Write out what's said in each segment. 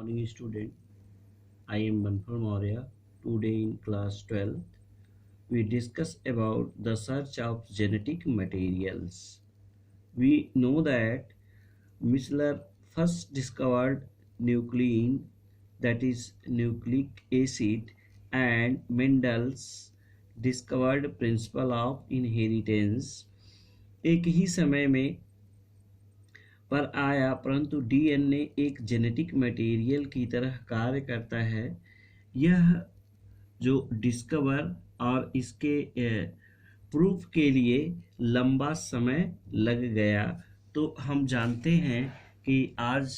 morning, student. I am Banfal Maurya. Today in class 12th, we discuss about the search of genetic materials. We know that Miller first discovered nuclein, that is nucleic acid, and Mendel's discovered principle of inheritance. एक ही समय में पर आया, परंतु DNA एक genetic material की तरह कार्य करता है। यह जो डिस्कवर और इसके प्रूफ के लिए लंबा समय लग गया। तो हम जानते हैं कि आज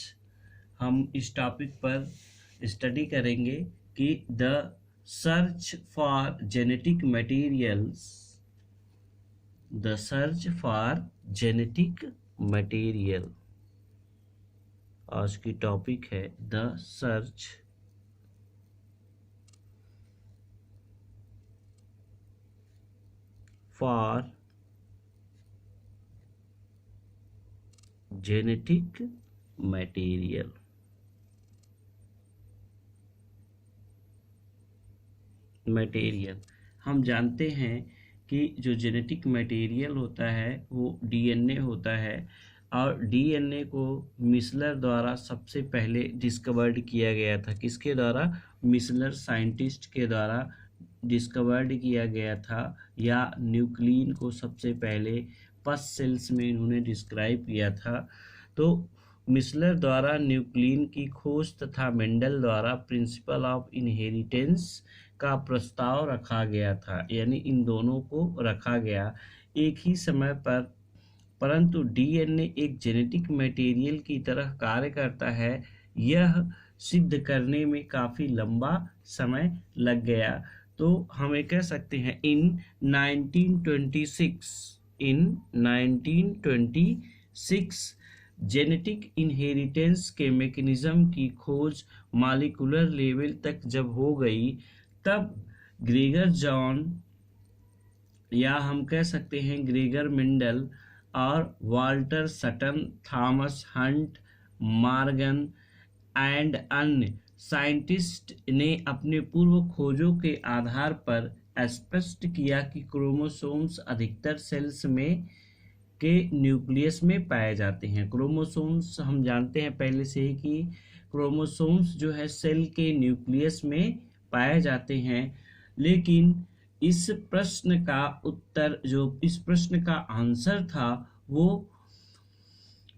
हम इस टॉपिक पर स्टडी करेंगे कि the search for genetic materials, the search for genetic material. आज की टॉपिक है the search for genetic material. हम जानते हैं कि जो जेनेटिक मटेरियल होता है वो डीएनए होता है, और डीएनए को मिसलर द्वारा सबसे पहले डिस्कवर्ड किया गया था। किसके द्वारा? मिसलर साइंटिस्ट के द्वारा डिस्कवर्ड किया गया था, या न्यूक्लियन को सबसे पहले पस सेल्स में इन्होंने डिस्क्राइब किया था। तो मिसलर द्वारा न्यूक्लियन की खोज तथा मेंडल द्वारा प्रिंसिपल ऑफ इनहेरिटेंस का प्रस्ताव रखा गया था, यानी इन दोनों को रखा गया एक ही समय पर। परंतु डीएनए एक जेनेटिक मटेरियल की तरह कार्य करता है, यह सिद्ध करने में काफ़ी लंबा समय लग गया। तो हमें कह सकते हैं इन 1926 जेनेटिक इनहेरिटेंस के मैकेनिज्म की खोज मॉलिक्यूलर लेवल तक जब हो गई, तब ग्रेगर जॉन, या हम कह सकते हैं ग्रेगर मेंडल और Walter Sutton, Thomas Hunt, Morgan and अन्य साइंटिस्ट ने अपने पूर्व खोजों के आधार पर स्पष्ट किया कि क्रोमोसोम्स अधिकतर सेल्स में के न्यूक्लियस में पाए जाते हैं। क्रोमोसोम्स हम जानते हैं पहले से ही कि क्रोमोसोम्स जो है सेल के न्यूक्लियस में पाए जाते हैं, लेकिन इस प्रश्न का उत्तर, जो इस प्रश्न का आंसर था, वो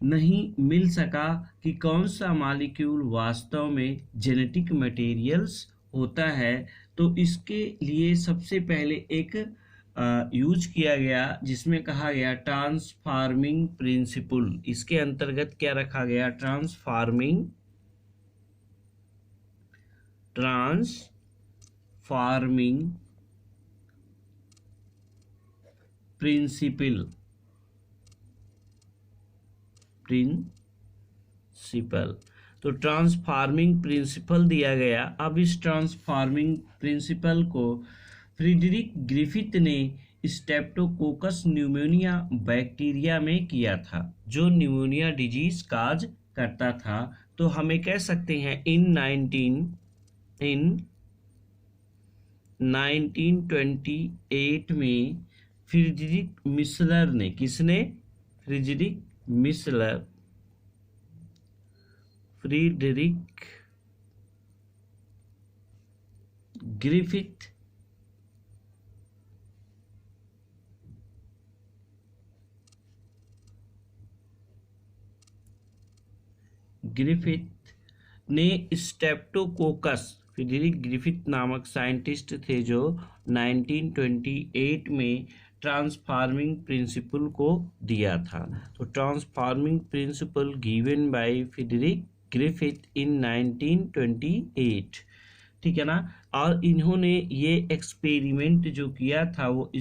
नहीं मिल सका कि कौन सा मॉलिक्यूल वास्तव में जेनेटिक मटेरियल्स होता है। तो इसके लिए सबसे पहले एक यूज किया गया जिसमें कहा गया ट्रांसफॉर्मिंग प्रिंसिपल। इसके अंतर्गत क्या रखा गया? Transforming principle. तो ट्रांसफॉर्मिंग प्रिंसिपल दिया गया। अब इस ट्रांसफॉर्मिंग प्रिंसिपल को फ्रीडरिक ग्रिफिथ ने स्ट्रेप्टोकोकस न्यूमोनिया बैक्टीरिया में किया था, जो न्यूमोनिया डिजीज काज करता था। तो हमें कह सकते हैं इन 1928 में फ्रीडरिक मिसलर ने, किसने? फ्रीडरिक ग्रिफिथ ने स्ट्रेप्टोकोकस, फ्रीडरिक ग्रिफिथ नामक साइंटिस्ट थे जो 1928 में ट्रांसफॉर्मिंग प्रिंसिपल को दिया था। तो transforming principle given by Friedrich Griffith in 1928, ठीक है ना। और इन्होंने ये एक्सपेरिमेंट जो किया था वो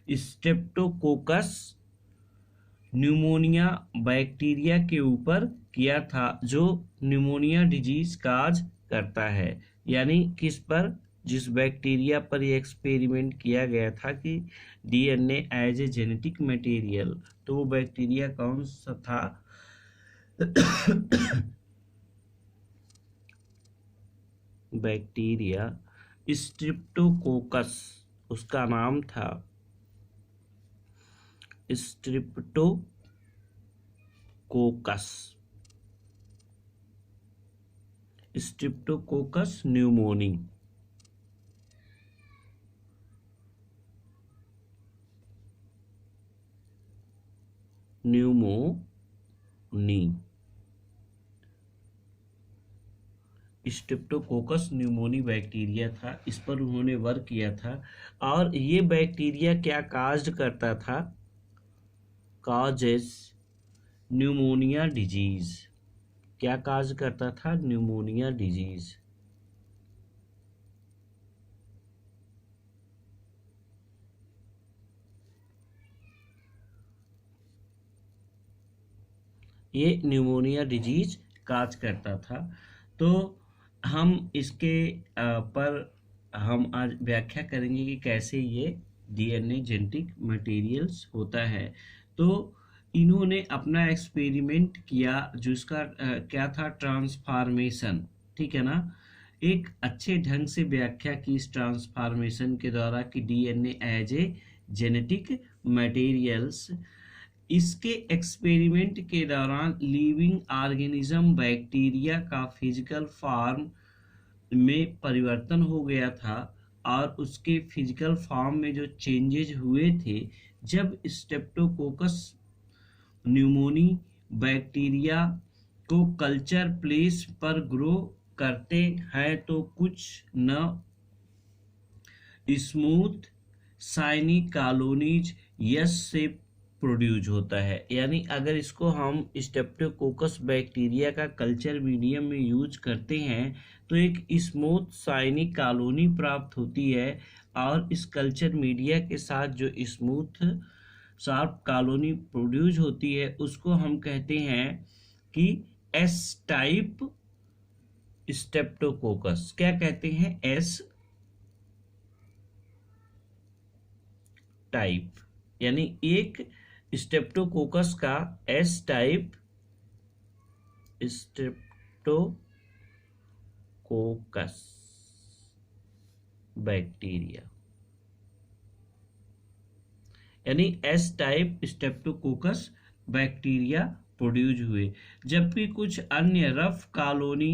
स्ट्रेप्टोकोकस न्यूमोनिया बैक्टीरिया के ऊपर किया था, जो न्यूमोनिया डिजीज काज करता है। यानी किस पर? जिस बैक्टीरिया पर ये एक्सपेरिमेंट किया गया था कि DNA as a genetic material, तो वो बैक्टीरिया कौन सा था? बैक्टीरिया स्ट्रिप्टोकोकस, उसका नाम था streptococcus, streptococcus pneumoniae. Streptococcus pneumoniae bacteria था, इस पर उन्होंने वर्क किया था। और ये बैक्टीरिया क्या काज करता था? Causes pneumonia disease. क्या काज करता था? Pneumonia disease. ये न्यूमोनिया डिजीज काज करता था। तो हम इसके पर हम आज व्याख्या करेंगे कि कैसे ये डीएनए जेनेटिक मटेरियल्स होता है। तो इन्होंने अपना एक्सपेरिमेंट किया, जो इसका क्या था? ट्रांसफॉर्मेशन। ठीक है ना? एक अच्छे ढंग से व्याख्या की इस ट्रांसफॉर्मेशन के द्वारा कि DNA as a genetic materials. इसके एक्सपेरिमेंट के दौरान लिविंग ऑर्गेनिज्म बैक्टीरिया का फिजिकल फॉर्म में परिवर्तन हो गया था, और उसके फिजिकल फॉर्म में जो चेंजेज हुए थे, जब स्ट्रेप्टोकोकस न्यूमोनी बैक्टीरिया को कल्चर प्लेस पर ग्रो करते हैं तो कुछ न स्मूथ शाइनी कॉलोनीज यस से प्रोड्यूस होता है। यानी अगर इसको हम स्ट्रेप्टोकोकस बैक्टीरिया का कल्चर मीडियम में यूज करते हैं तो एक स्मूथ शाइनी कॉलोनी प्राप्त होती है, और इस कल्चर मीडिया के साथ जो स्मूथ शार्प कॉलोनी प्रोड्यूस होती है उसको हम कहते हैं कि एस टाइप स्ट्रेप्टोकोकस। क्या कहते हैं? S type. यानी एक स्ट्रेप्टोकोकस का एस टाइप स्ट्रेप्टोकोकस बैक्टीरिया, यानी S type Streptococcus bacteria produce हुए, जबकि कुछ अन्य रफ कॉलोनी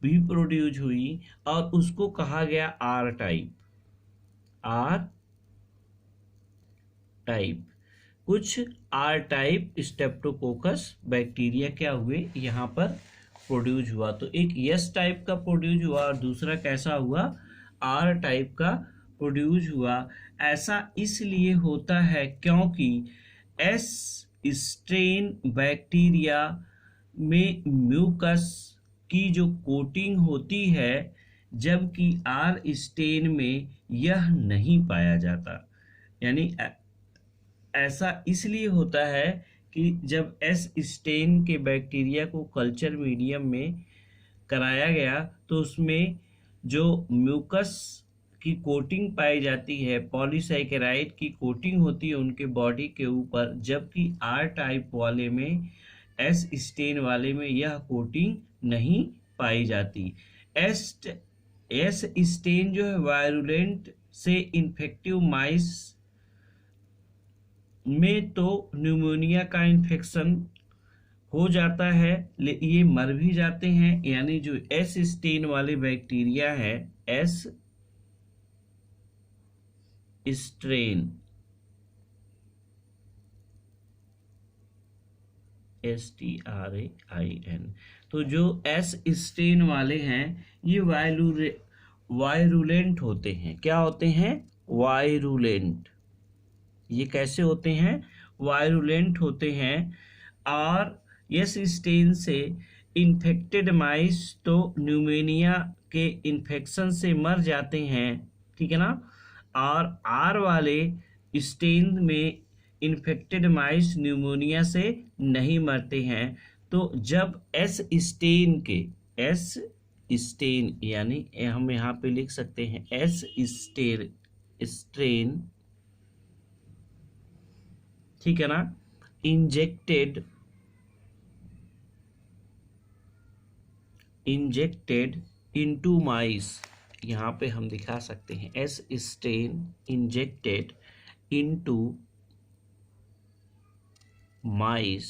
भी प्रोड्यूस हुई और उसको कहा गया आर टाइप। आर टाइप, कुछ आर टाइप स्ट्रेप्टोकोकस बैक्टीरिया क्या हुए? यहाँ पर प्रोड्यूस हुआ। तो एक एस टाइप का प्रोड्यूस हुआ और दूसरा कैसा हुआ? आर टाइप का प्रोड्यूस हुआ। ऐसा इसलिए होता है क्योंकि एस स्ट्रेन बैक्टीरिया में म्यूकस की जो कोटिंग होती है, जबकि आर स्ट्रेन में यह नहीं पाया जाता। यानी ऐसा इसलिए होता है कि जब एस स्टेन के बैक्टीरिया को कल्चर मीडियम में कराया गया तो उसमें जो म्यूकस की कोटिंग पाई जाती है, पॉलीसैकेराइड की कोटिंग होती है उनके बॉडी के ऊपर, जबकि आर टाइप वाले में, एस स्टेन वाले में यह कोटिंग नहीं पाई जाती। एस स्टेन जो है वायरुलेंट से इन्फेक्टिव माइस में तो न्यूमोनिया का इन्फेक्शन हो जाता है, ये मर भी जाते हैं। यानी जो एस स्टेन वाले बैक्टीरिया है, एस स्ट्रेन, STRAIN, तो जो एस स्ट्रेन वाले हैं ये वायरुलेंट होते हैं। क्या होते हैं? वायरुलेंट। ये कैसे होते हैं? वायरुलेंट होते हैं। और एस स्टेन से इन्फेक्टेड माइस तो न्यूमोनिया के इन्फेक्शन से मर जाते हैं, ठीक है ना? और आर वाले स्टेन में इन्फेक्टेड माइस न्यूमोनिया से नहीं मरते हैं। तो जब एस स्टेन के, एस स्टेन यानी हम यहाँ पे लिख सकते हैं एस स्ट्रेन, ठीक है ना, इंजेक्टेड इनटू माइस, यहाँ पे हम दिखा सकते हैं एस स्टेन इंजेक्टेड इनटू माइस,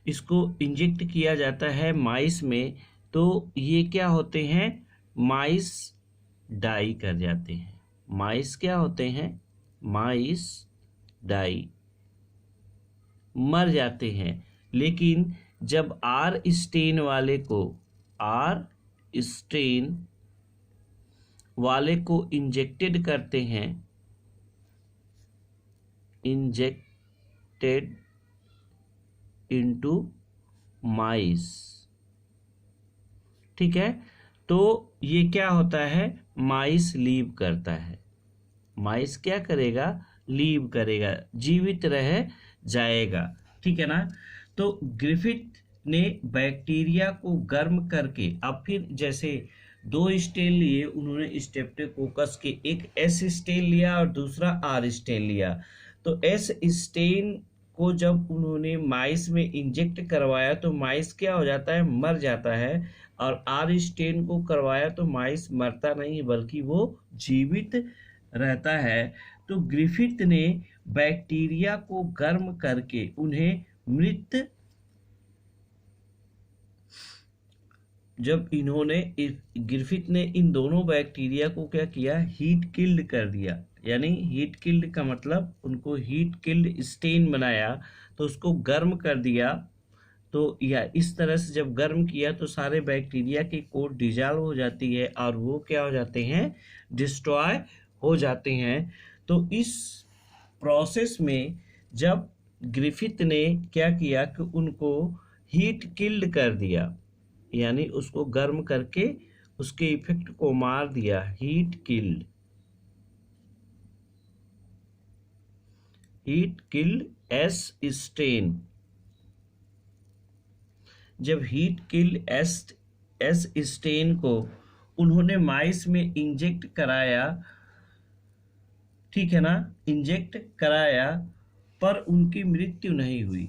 इसको इंजेक्ट किया जाता है माइस में, तो ये क्या होते हैं, माइस डाई कर जाते हैं। माइस क्या होते हैं, माइस डाई मर जाते हैं। लेकिन जब आर स्टेन वाले को, आर स्टेन वाले को इंजेक्टेड करते हैं, इंजेक्टेड इनटू माइस, ठीक है, तो ये क्या होता है, माइस लीव करता है। माइस क्या करेगा, लीव करेगा, जीवित रह जाएगा, ठीक है ना। तो ग्रिफिथ ने बैक्टीरिया को गर्म करके, अब फिर जैसे 2 स्टेन लिए उन्होंने स्ट्रेप्टोकोकस के, एक एस स्टेन लिया और दूसरा आर स्टेन लिया। तो एस स्टेन को जब उन्होंने माइस में इंजेक्ट करवाया तो माइस क्या हो जाता है, मर जाता है, और आर स्टेन को करवाया तो माइस मरता नहीं बल्कि वो जीवित रहता है। तो ग्रिफिथ ने बैक्टीरिया को गर्म करके उन्हें मृत, जब इन्होंने, ग्रिफिथ ने इन दोनों बैक्टीरिया को क्या किया, हीट किल्ड कर दिया। यानी हीट किल्ड का मतलब उनको हीट किल्ड स्टेन बनाया, तो उसको गर्म कर दिया। तो या इस तरह से जब गर्म किया तो सारे बैक्टीरिया की कोट डिजॉल्व हो जाती है और वो क्या हो जाते हैं, डिस्ट्रॉय हो जाते हैं। तो इस प्रोसेस में जब ग्रिफिथ ने क्या किया कि उनको हीट किल्ड कर दिया, यानी उसको गर्म करके उसके इफेक्ट को मार दिया, heat killed, heat killed S strain. जब हीट किल्ड एस स्टेन को उन्होंने माइस में इंजेक्ट कराया, ठीक है ना, इंजेक्ट कराया, पर उनकी मृत्यु नहीं हुई,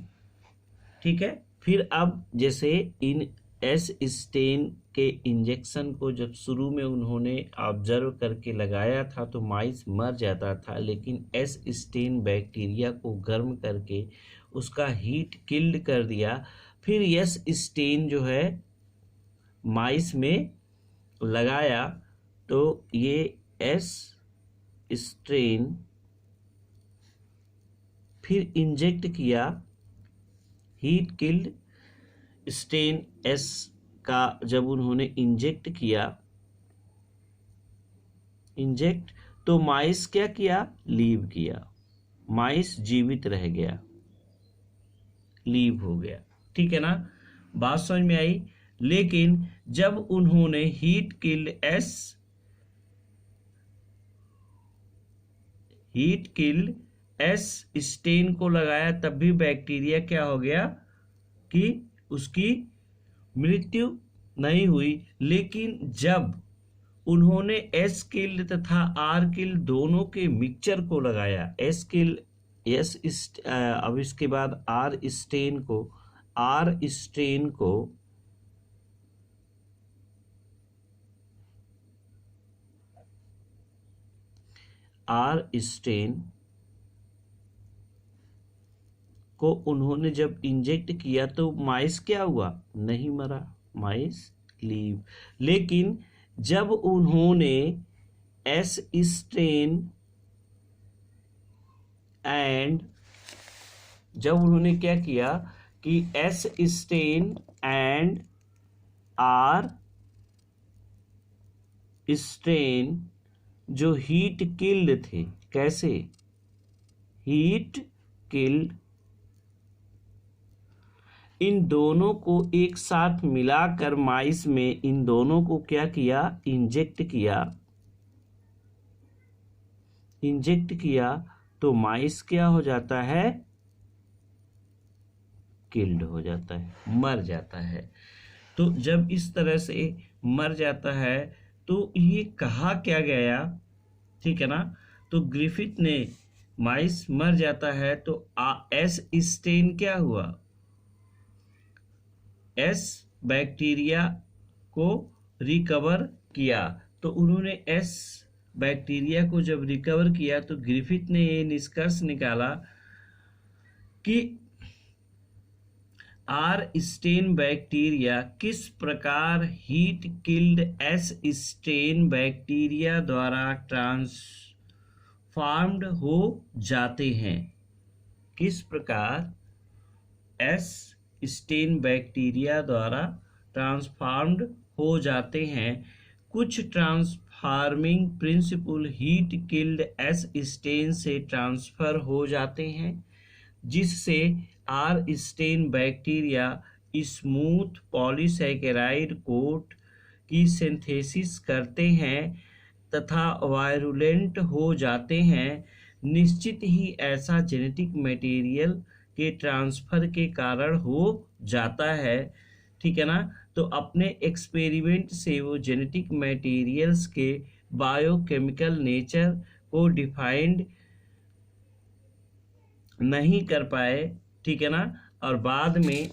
ठीक है। फिर अब जैसे इन एस स्टेन के इंजेक्शन को जब शुरू में उन्होंने ऑब्जर्व करके लगाया था तो माइस मर जाता था, लेकिन एस स्टेन बैक्टीरिया को गर्म करके उसका हीट किल्ड कर दिया। फिर एस स्टेन जो है माइस में लगाया तो ये एस स्टेन फिर इंजेक्ट किया, हीट किल्ड स्टेन एस का जब उन्होंने इंजेक्ट किया, इंजेक्ट, तो माइस क्या किया, लीव किया, माइस जीवित रह गया, लीव हो गया, ठीक है ना। बात समझ में आई। लेकिन जब उन्होंने हीट किल्ड एस स्टेन को लगाया तब भी बैक्टीरिया क्या हो गया कि उसकी मृत्यु नहीं हुई। लेकिन जब उन्होंने एस किल्ड तथा आर किल्ड दोनों के मिक्सचर को लगाया, एस किल्ड अब इसके बाद आर स्टेन को उन्होंने जब इंजेक्ट किया तो माइस क्या हुआ, नहीं मरा, माइस लीव। लेकिन जब उन्होंने एस स्टेन एंड जब उन्होंने क्या किया कि S strain and R strain जो हीट किल्ड थे, कैसे, हीट किल्ड, इन दोनों को एक साथ मिलाकर माइस में इन दोनों को क्या किया, इंजेक्ट किया तो माइस क्या हो जाता है, किल्ड हो जाता है, मर जाता है। तो जब इस तरह से मर जाता है तो ये कहा क्या गया, ठीक है ना। तो ग्रिफिथ ने, माइस मर जाता है तो एस स्टेन क्या हुआ, एस बैक्टीरिया को रिकवर किया। तो उन्होंने एस बैक्टीरिया को जब रिकवर किया तो ग्रिफिथ ने ये निष्कर्ष निकाला कि आर स्टेन बैक्टीरिया किस प्रकार heat killed S strain bacteria द्वारा ट्रांसफॉर्म्ड हो जाते हैं। किस प्रकार एस स्टेन बैक्टीरिया द्वारा ट्रांसफॉर्म्ड हो जाते हैं। कुछ transforming principle heat killed S strain से ट्रांसफर हो जाते हैं, जिससे R strain bacteria smooth polysaccharide coat की सिंथेसिस करते हैं तथा वायरुलेंट हो जाते हैं। निश्चित ही ऐसा जेनेटिक मटेरियल के ट्रांसफर के कारण हो जाता है। ठीक है ना। तो अपने एक्सपेरिमेंट से वो जेनेटिक मटेरियल्स के बायोकेमिकल नेचर को डिफाइंड नहीं कर पाए। ठीक है ना। और बाद में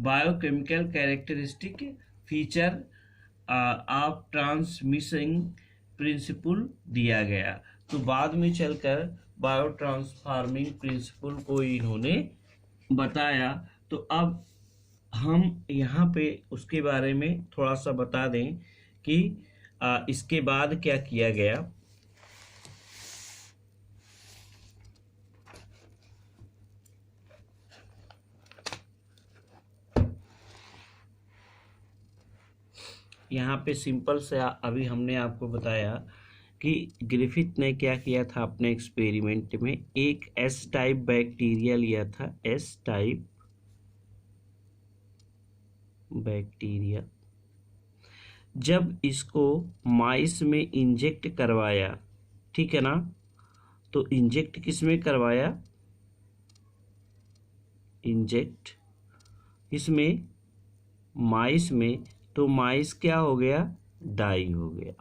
biochemical characteristic feature of transmission principle दिया गया। तो बाद में चलकर बायो ट्रांसफार्मिंग प्रिंसिपल को इन्होंने बताया। तो अब हम यहाँ पे उसके बारे में थोड़ा सा बता दें कि इसके बाद क्या किया गया। यहाँ पे सिंपल से अभी हमने आपको बताया कि ग्रिफिथ ने क्या किया था अपने एक्सपेरिमेंट में। एक एस टाइप बैक्टीरिया लिया था, एस टाइप बैक्टीरिया। जब इसको माइस में इंजेक्ट करवाया, ठीक है ना, तो इंजेक्ट किस में करवाया, इंजेक्ट इसमें माइस में, तो माइस क्या हो गया, डाई हो गया।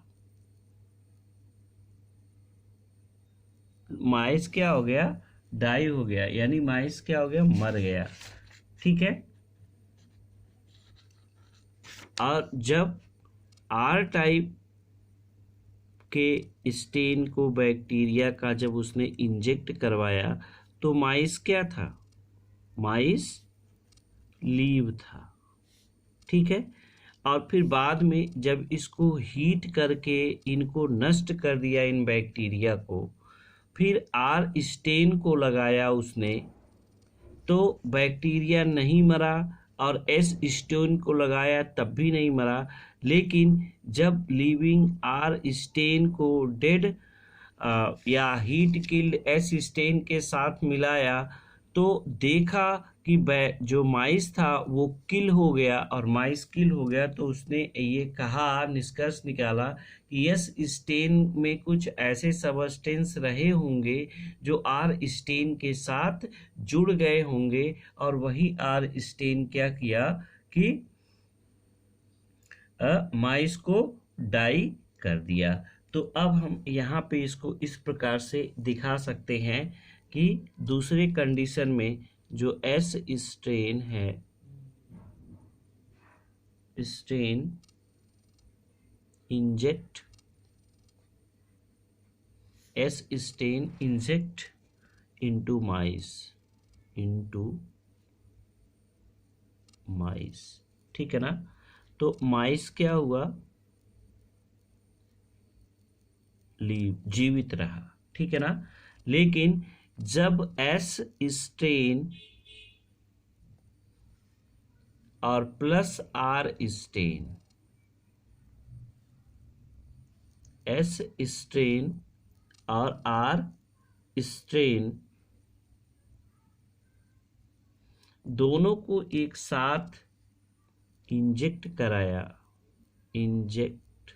माइस क्या हो गया, डाई हो गया, यानी माइस क्या हो गया, मर गया। ठीक है। और जब आर टाइप के स्टेन को बैक्टीरिया का जब उसने इंजेक्ट करवाया तो माइस क्या था, माइस लीव था। ठीक है। और फिर बाद में जब इसको हीट करके इनको नष्ट कर दिया, इन बैक्टीरिया को, फिर आर स्टेन को लगाया उसने, तो बैक्टीरिया नहीं मरा, और एस स्टेन को लगाया तब भी नहीं मरा। लेकिन जब लिविंग आर स्टेन को डेड या हीट किल्ड एस स्टेन के साथ मिलाया तो देखा कि जो माइस था वो किल हो गया, और माइस किल हो गया तो उसने ये कहा, निष्कर्ष निकाला कि एस स्टेन में कुछ ऐसे सबस्टेंस रहे होंगे जो आर स्टेन के साथ जुड़ गए होंगे, और वही आर स्टेन क्या किया कि माइस को डाई कर दिया। तो अब हम यहाँ पे इसको इस प्रकार से दिखा सकते हैं कि दूसरे कंडीशन में जो एस स्ट्रेन है, strain inject, S strain inject into mice, ठीक है ना। तो माइस क्या हुआ, जीवित रहा। ठीक है ना। लेकिन जब एस स्ट्रेन और plus R strain, S strain और आर स्ट्रेन दोनों को एक साथ इंजेक्ट कराया, इंजेक्ट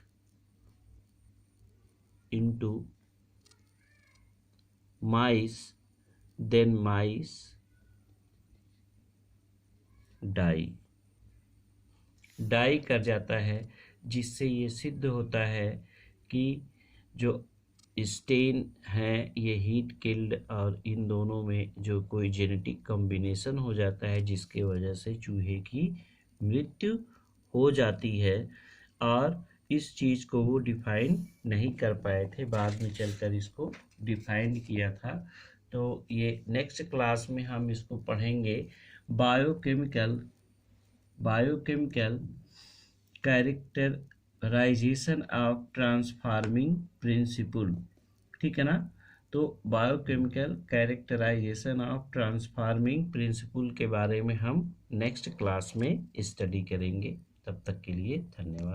इनटू माइस, देन माइस डाई कर जाता है, जिससे ये सिद्ध होता है कि जो स्टेन है ये हीट किल्ड, और इन दोनों में जो कोई जेनेटिक कॉम्बिनेशन हो जाता है जिसके वजह से चूहे की मृत्यु हो जाती है, और इस चीज़ को वो डिफाइन नहीं कर पाए थे, बाद में चलकर इसको डिफाइन किया था। तो ये नेक्स्ट क्लास में हम इसको पढ़ेंगे, biochemical characterisation of transforming principle. ठीक है ना। तो biochemical characterisation of transforming principle के बारे में हम नेक्स्ट क्लास में स्टडी करेंगे। तब तक के लिए धन्यवाद।